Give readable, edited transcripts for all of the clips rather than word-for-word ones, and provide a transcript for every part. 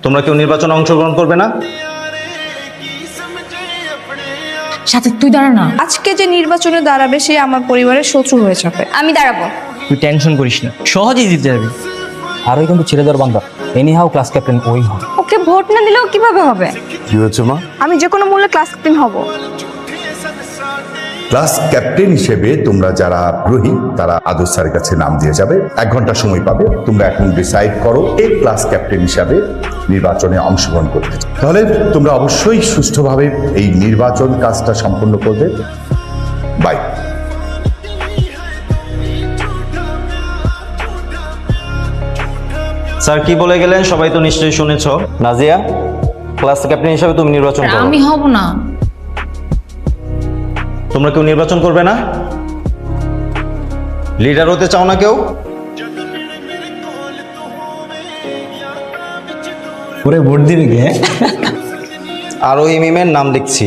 তোমরা কেউ নির্বাচনে অংশগ্রহণ করবে না? সাথে তুই দাঁড়া না। আজকে যে নির্বাচনে দাঁড়াবে সে আমার পরিবারের শত্রু হয়ে যাবে। আমি দাঁড়াবো। তুই টেনশন করিস না, সহজেই জিতে যাবি। আর ওই কিন্তু ছেড়ে দেওয়ার বান্দা, এনি হাউ ক্লাস ক্যাপ্টেন ওই হবে। ওকে ভোট না দিলেও কিভাবে হবে? কি হয়েছে মা? আমি যে কোনো মূল্যে ক্লাস ক্যাপ্টেন হব। ক্লাস ক্যাপ্টেন হিসেবে তোমরা যারা আগ্রহী তারা আদর স্যারের কাছে নাম দিয়ে যাবে। 1 ঘন্টা সময় পাবে। তোমরা এখন ডিসাইড করো এই ক্লাস ক্যাপ্টেন হিসাবে নির্বাচনে অংশগ্রহণ করতে চাও। তাহলে তোমরা অবশ্যই সুষ্ঠুভাবে এই নির্বাচন কাজটা সম্পন্ন করবে। বাই। স্যার কি বলে গেলেন সবাই তো নিশ্চয়ই শুনেছ। নাজিয়া, ক্লাস ক্যাপ্টেন হিসেবে তুমি নির্বাচন করো। আমি হব না। তোমরা কেউ নির্বাচন করবে না? লিডার হতে চাও না কেউ? ওরে ভোট দিবি কে? আর ওই মিমের নাম লিখছি।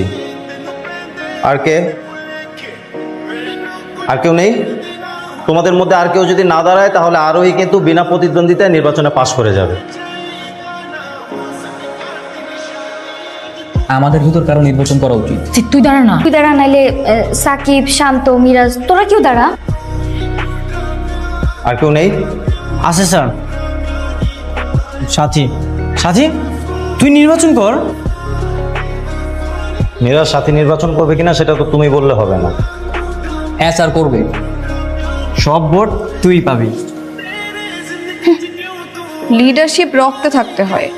আর কে? আর কেউ নেই? তোমাদের মধ্যে আর কেউ যদি না দাঁড়ায় তাহলে আরোহী কিন্তু বিনা প্রতিদ্বন্দ্বিতায় নির্বাচনে পাশ করে যাবে। আমাদের ভিতর কারো নির্বাচন করা উচিত। তুই দাঁড়া না। তুই দাঁড়া, নাইলে সাকিব, শান্ত, মিরাজ, তোরা কেউ দাঁড়া। আর কেউ নেই? আছে স্যার। সাথী, সাথী তুই নির্বাচন কর। মিরাজ সাথী নির্বাচন করবে কিনা সেটা তো তুমি বললে হবে না। হ্যাঁ স্যার, করবে। সব ভোট তুই পাবি। লিডারশিপ রক্তে থাকতে হয়।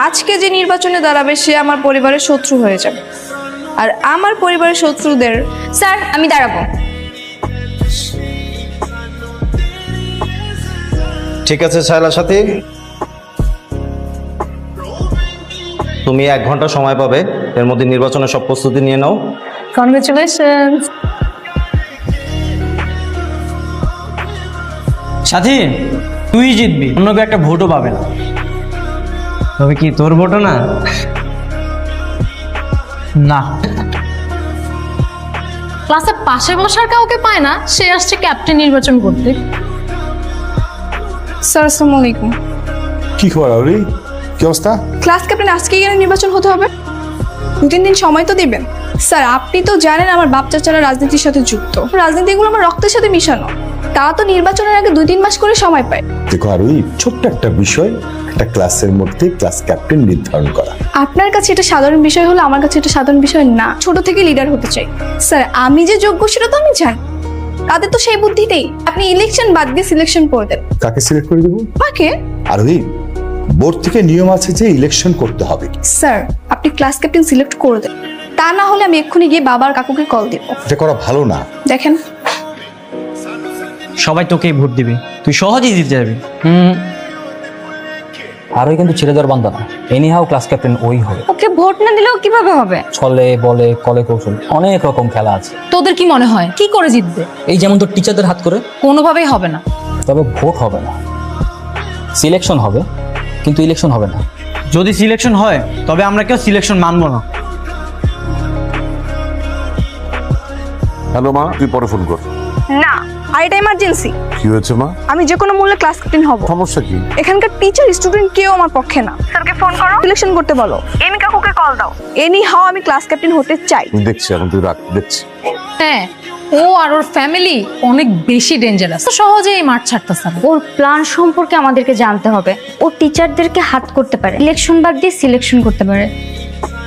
আজকে যে নির্বাচনে দাঁড়াবে সে আমার পরিবারের শত্রু হয়ে যাবে। আর আমার পরিবারের শত্রুদের স্যার আমি দাঁড়াবো। ঠিক আছে ছায়লা সাথী, তুমি 1 ঘন্টা সময় পাবে। এর মধ্যে নির্বাচনের সব প্রস্তুতি নিয়ে নাও। কনগ্রাচুলেশন। সাথী তুই জিতবি, অন্য কেউ একটা ভোটও পাবে না। তবে কি তোর ভোটও না? না। ক্লাসে পাশে বসার কাউকে পায় না, সে আসছে ক্যাপ্টেন নির্বাচন করতে। স্যার আসসালামু আলাইকুম। কি খবর আউরি? কি অবস্থা? ক্লাস ক্যাপ্টেন আজকে গেলে নির্বাচন হতে হবে। 2-3 দিন সময় তো দিবেন। স্যার আপনি তো জানেন আমার বাপ চাচারা রাজনীতির সাথে যুক্ত। রাজনীতিগুলো আমার রক্তের সাথে মিশানো। তারা তো নির্বাচনের আগে 2-3 মাস করে সময় পায়। দেখো আরুই, ছোট্ট একটা বিষয়, একটা ক্লাসের মধ্যে ক্লাস ক্যাপ্টেন নির্ধারণ করা। আপনার কাছে এটা সাধারণ বিষয় হলো, আমার কাছে এটা সাধারণ বিষয় না। ছোট থেকে লিডার হতে চাই। স্যার আমি যে যোগ্য সেটা তো আমি জানি। তাদের তো সেই বুদ্ধিতেই আপনি ইলেকশন বাদ দিয়ে সিলেকশন করে দেন। কাকে সিলেক্ট করে দেবো? কাকে? আরোহী, বোর্ড থেকে নিয়ম আছে যে ইলেকশন করতে হবে। স্যার আপনি ক্লাস ক্যাপ্টেন সিলেক্ট করে দেন। তা না হলে আমি এক্ষুনি গিয়ে বাবার কাকুকে কল দেব। এটা করা ভালো না। দেখেন সবাই তোকেই ভোট দিবে, তুই সহজেই জিতে যাবি। আর ওই কিন্তু ছেড়ে দেওয়ার বান্দা না, এনি হাউ ক্লাস ক্যাপ্টেন ওই হবে। ওকে ভোট না দিলেও কিভাবে হবে? ছলে বলে কলে কৌশল অনেক রকম খেলা আছে। তোদের কি মনে হয় কি করে জিতবে? এই যেমন তোর টিচারদের হাত করে। কোনোভাবেই হবে না। তবে ভোট হবে না, সিলেকশন হবে, কিন্তু ইলেকশন হবে না। যদি সিলেকশন হয় তবে আমরা কেউ সিলেকশন মানবো না। হ্যালো মা, তুই পরে ফোন কর। না, আর এটা ইমার্জেন্সি। কি হয়েছে মা? আমি যে কোনো মূল্যে ক্লাস ক্যাপ্টেন হব। সমস্যা কি? এখানকার টিচার স্টুডেন্ট কেউ আমার পক্ষে না। স্যারকে ফোন করো, সিলেকশন করতে বলো। এমি কাকুকে কল দাও। এনি হাও আমি ক্লাস ক্যাপ্টেন হতে চাই। আমি দেখছি, এখন তুই রাখ, দেখছি। হ্যাঁ, ও আর ওর ফ্যামিলি অনেক বেশি ডেঞ্জারাস। সহজে এই মাঠ ছাড়তেছে না। ওর প্ল্যান সম্পর্কে আমাদেরকে জানতে হবে। ও টিচারদেরকে হাত করতে পারে, ইলেকশন বাদ দিয়ে সিলেকশন করতে পারে।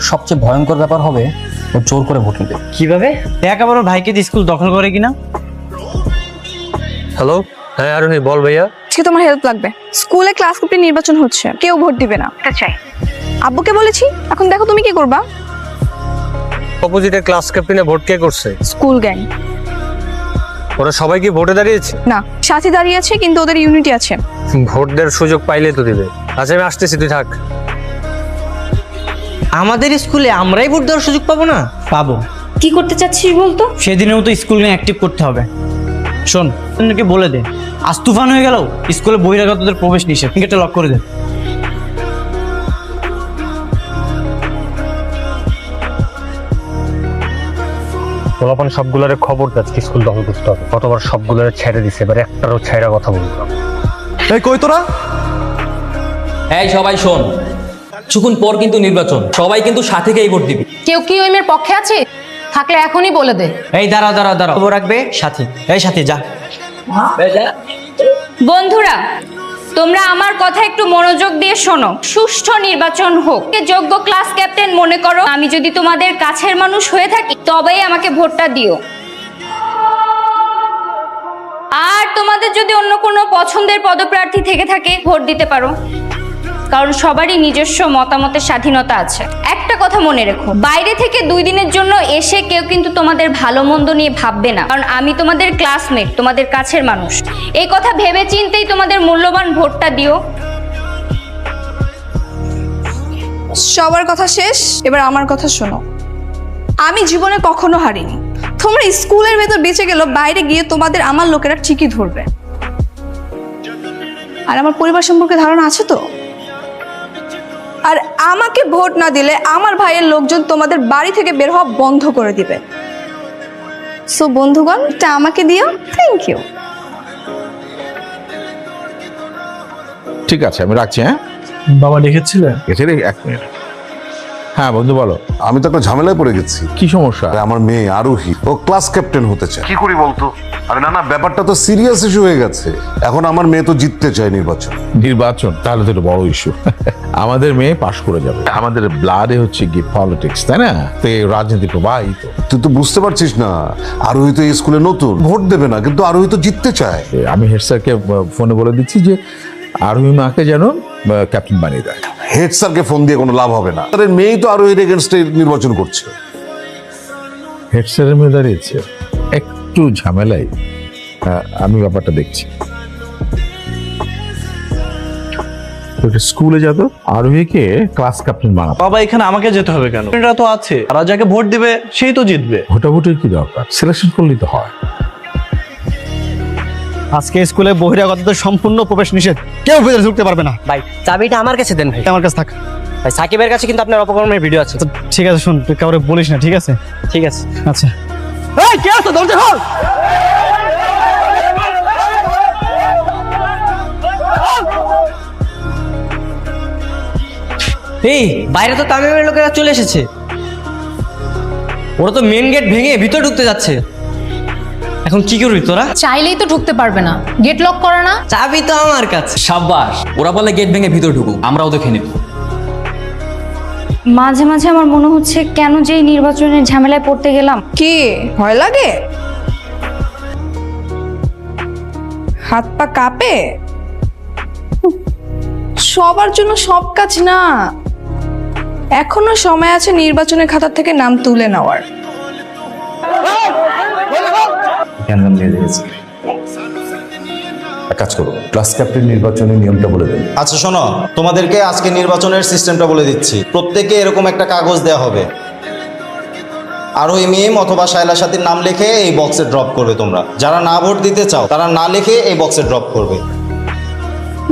সবচেয়ে ভয়ঙ্কর ব্যাপার হবে ও জোর করে ভোট নিবে। কিভাবে? দেখ আবার ওর ভাইকে দিয়ে স্কুল দখল করে কিনা। হ্যালো, হ্যাঁ আরোহী বল ভাইয়া। আজকে তোমার হেল্প লাগবে। স্কুলে ক্লাস ক্যাপ্টেন নির্বাচন হচ্ছে, কেউ ভোট দিবে না। চাই আব্বুকে বলেছি, এখন দেখো তুমি কি করবা। অপোজিটে ক্লাস ক্যাপ্টেনে ভোট কে করছে? School gang. ওরা সবাই কি ভোটে দাঁড়িয়েছে? না, সাথী দাঁড়িয়ে আছে, কিন্তু ওদের ইউনিটি আছে। ভোট দেওয়ার সুযোগ পাইলে তো দিবে। আচ্ছা আমি আসতেছি, তুই থাক। আমাদের স্কুলে আমরাই ভোট দেওয়ার সুযোগ পাবো না? পাবো। কি করতে চাচ্ছিস বলতো? সেদিনেও তো স্কুল নিয়ে অ্যাক্টিভ করতে হবে। শোন, অন্যকে বলে দে আজ তুফান হয়ে গেল, স্কুলে বহিরাগতদের প্রবেশ নিষেধ, গেটটা লক করে দে। পোলাপান সবগুলোরে খবর যাচ্ছে স্কুল দখল করতে হবে। কতবার সবগুলোরে ছেড়ে দিছে, এবার একটারও ছেড়া কথা বলবো না। এই কই তোরা? এই সবাই শোন, কিছুক্ষণ পর কিন্তু নির্বাচন, সবাই কিন্তু সাথীকেই ভোট দিবি। কেউ কি ওই মেয়ের পক্ষে আছে? থাকলে এখনই বলে দে। এই দাঁড়াও খবর রাখবে সাথী। এই সাথী যা। বন্ধুরা, তোমরা আমার কথা একটু মনোযোগ দিয়ে শোনো। সুষ্ঠু নির্বাচন হোক। যোগ্য ক্লাস ক্যাপ্টেন মনে করো। আমি যদি তোমাদের কাছের মানুষ হয়ে থাকি তবেই আমাকে ভোটটা দিও। আর তোমাদের যদি অন্য কোনো পছন্দের পদপ্রার্থী থেকে থাকে ভোট দিতে পারো, কারণ সবারই নিজস্ব মতামতের স্বাধীনতা আছে। একটা কথা মনে রেখো, বাইরে থেকে 2 দিনের জন্য এসে কেউ কিন্তু তোমাদের ভালো মন্দ নিয়ে ভাববে না, কারণ আমি তোমাদের ক্লাসমেট, তোমাদের কাছের মানুষ। এই কথা ভেবে চিন্তেই তোমাদের মূল্যবান ভোটটা দিও। সবার কথা শেষ, এবার আমার কথা শোনো। আমি জীবনে কখনো হারিনি। তোমরা স্কুলের ভেতর বেঁচে গেল, বাইরে গিয়ে তোমাদের আমার লোকেরা ঠিকই ধরবে। আর আমার পরিবার সম্পর্কে ধারণা আছে তো। আর আমাকে ভোট না দিলে আমার ভাইয়ের লোকজন তোমাদের বাড়ি থেকে বের হওয়া বন্ধ করে দিবে। সো বন্ধুগণ, এটা আমাকে দিও। Thank you. ঠিক আছে, আমি রাখছি। হ্যাঁ বাবা ডেকেছিলেন? গেছে রে, 1 মিনিট। হ্যাঁ বন্ধু বলো, আমি তো একটা ঝামেলায় পড়ে গেছি। কি সমস্যা? আরে আমার মেয়ে আরোহী, ও ক্লাস ক্যাপ্টেন হতে চায়। কি করি বলতো? আরে না ব্যাপারটা তো সিরিয়াস ইস্যু হয়ে গেছে। এখন আমার মেয়ে তো জিততে চায় নির্বাচন, তাহলে তো এটা বড় ইস্যু। আমাদের মেয়ে পাশ করে যাবে। আমাদের ব্লাডে হচ্ছে কি পলিটিক্স, তাই না? তো এই রাজনীতি প্রবাহিত। তুই তো বুঝতে পারছিস না, আরোহী তো এই স্কুলে নতুন, ভোট দেবে না, কিন্তু আরোহী তো জিততে চায়। আমি হেড স্যারকে ফোনে বলে দিচ্ছি যে আরোহী মাকে যেন ক্যাপ্টেন বানিয়ে দেয়। হেড স্যারকে ফোন দিয়ে কোনো লাভ হবে না, তাদের মেয়েই তো আরোহীর এগেনস্টে নির্বাচন করছে। হেড স্যারের মেয়ে দাঁড়িয়েছে, একটু ঝামেলাই। আমি ব্যাপারটা দেখছি। স্কুলে যাতো আরোহীকে ক্লাস ক্যাপ্টেন বানাবো। বাবা এখানে আমাকে যেতে হবে কেন? এটা তো আছে, আর যাকে ভোট দিবে সেই তো জিতবে। ভোটাভুটির কি দরকার? সিলেকশন করলেই তো হয়। আজকে স্কুলে বহিরাগতদের সম্পূর্ণ প্রবেশ নিষেধ, কেউ ভিতরে ঢুকতে পারবে না। ভাই চাবিটা আমার কাছে দেন ভাই। আমার কাছে থাক ভাই। সাকিবের কাছে কিন্তু আপনার অপকর্মের ভিডিও আছে। ঠিক আছে, শুন, তুই কাউরে বলিস না, ঠিক আছে? ঠিক আছে, আচ্ছা। এই কে আছো? দরজা খোল। এই বাইরে তো তামিমের লোকেরা চলে এসেছে। ওরা তো মেন গেট ভেঙে ভিতরে ঢুকতে যাচ্ছে। এখন কি করবি তোরা? চাইলেই তো ঢুকতে পারবে না, গেট লক করা না। চাবি তো আমার কাছে। সাব্বাস, ওরা বলে গেট ভেঙে ভিতর ঢুকুক, আমরাও দেখে নেব। মাঝে মাঝে আমার মনে হচ্ছে কেন যে এই নির্বাচনের ঝামেলায় পড়তে গেলাম। কি ভয় লাগে? হাত পা কাঁপে? সবার জন্য সব কাজ না। এখনো সময় আছে নির্বাচনের খাতা থেকে নাম তুলে নেওয়ার। এক কাজ করো, ক্লাস ক্যাপ্টেন নির্বাচনের নিয়মটা বলে দেন। আচ্ছা শোনো, তোমাদেরকে আজকে নির্বাচনের সিস্টেমটা বলে দিচ্ছি। প্রত্যেকে এরকম একটা কাগজ দেওয়া হবে, আরোহী মিম অথবা শায়লা সাথীর নাম লিখে এই বক্সে ড্রপ করবে। তোমরা যারা না ভোট দিতে চাও তারা না লিখে এই বক্সে ড্রপ করবে।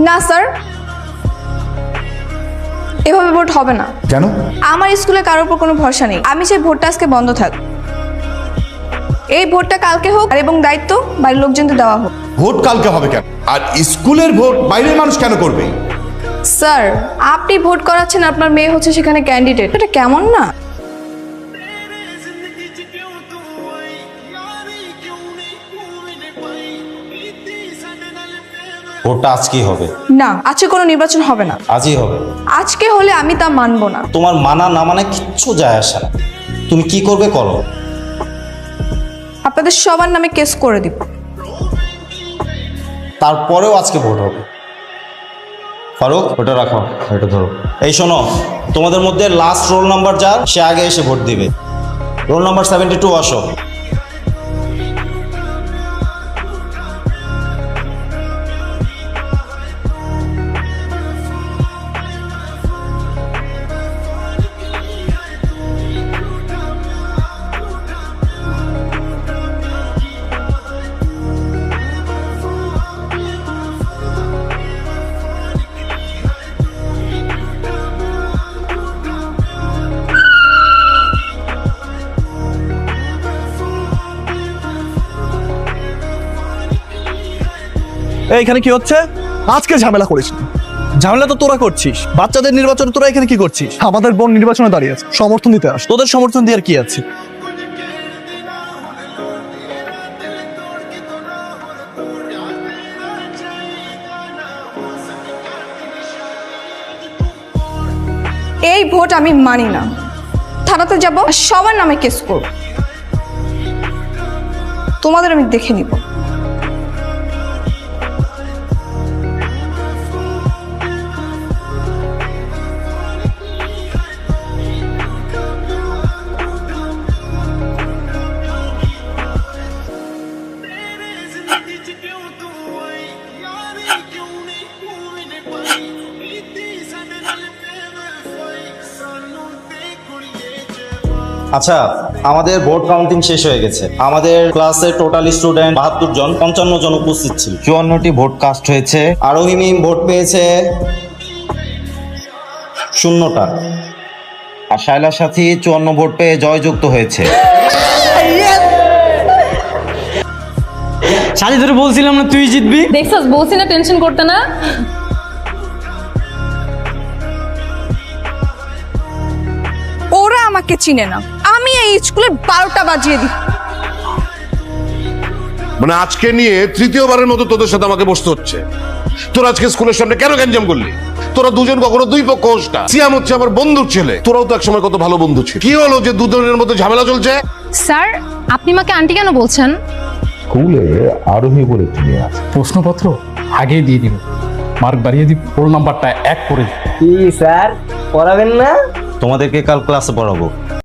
না স্যার, এভাবে ভোট হবে না। কেন? আমার স্কুলে কারোর উপর কোনো ভরসা নেই। আমি চাই ভোটটা আজকে বন্ধ থাক। এই ভোটটা কালকে হোক, আর এবং দায়িত্ব বাড়ির লোকজনকে দেওয়া হোক। ভোট কালকে হবে কেন? আর স্কুলের ভোট বাইরের মানুষ কেন করবে? স্যার, আপনি ভোট করাচ্ছেন, আপনার মেয়ে হচ্ছে সেখানে ক্যান্ডিডেট। এটা কেমন না? ভোটটা আজকেই হবে। না, আজকে কোনো নির্বাচন হবে না। আজই হবে। আজকে হলে আমি তা মানবো না। তোমার মানা না মানে কিচ্ছু যায় আসে না। তুমি কি করবে করো। আপনাদের সবার নামে কেস করে দিব। তারপরেও আজকে ভোট হবে। ফারুক, ওটা রাখো, এটা ধরো। এই শোনো, তোমাদের মধ্যে লাস্ট রোল নাম্বার যার, সে আগে এসে ভোট দিবে। রোল নাম্বার 72 আসো। এইখানে কি হচ্ছে? আজকে ঝামেলা করিস না। ঝামেলা তো তোরা করছিস, বাচ্চাদের নির্বাচনে তোরা এখানে কি করছিস? আমাদের বোন নির্বাচনে দাঁড়িয়ে আছে, সমর্থন দিতে আস। তোদের সমর্থন দিয়ে আর কি আছে? এই ভোট আমি মানি না। থানাতে যাব আর সবার নামে কেস করব। তোমাদের আমি দেখে নিব। আচ্ছা, আমাদের ভোট কাউন্টিং শেষ হয়ে গেছে। আমাদের ক্লাসে টোটাল স্টুডেন্ট 72 জন, 55 জন উপস্থিত ছিল। 54টি ভোট কাস্ট হয়েছে। আরোহী মিম ভোট পেয়েছে 0টা, আর শায়লার সাথী 54 ভোট পেয়ে জয়যুক্ত হয়েছে। সাজি ধরে বলছিলাম না তুই জিতবি। দেখছস, বলছি না টেনশন করতে না। ওরা আমাকে চিনে না, আমি এই স্কুলে 12টা বাজিয়ে দিই। মানে আজকে নিয়ে তৃতীয়বারের মতো তোদের সাথে আমাকে বসতে হচ্ছে। তোরা আজকে স্কুলের সামনে কেন গ্যাঞ্জাম করলি? তোরা দুজন কখনো দুই পক্ষ হোস না। সিয়াম হচ্ছে আমার বন্ধুর ছেলে, তোরাও তো একসময় কত ভালো বন্ধু ছিল। কি হলো যে দুজনের মধ্যে ঝামেলা চলছে? স্যার, আপনি মাকে আন্টি কেন বলছেন? স্কুলে আরোহী বলে তুমি আছে। প্রশ্নপত্র আগেই দিয়ে দিব, মার্ক বাড়িয়ে দিব, রোল নাম্বারটা 1 করে দিব। কি স্যার পড়াবেন না? তোমাদেরকে কাল ক্লাসে পড়াবো।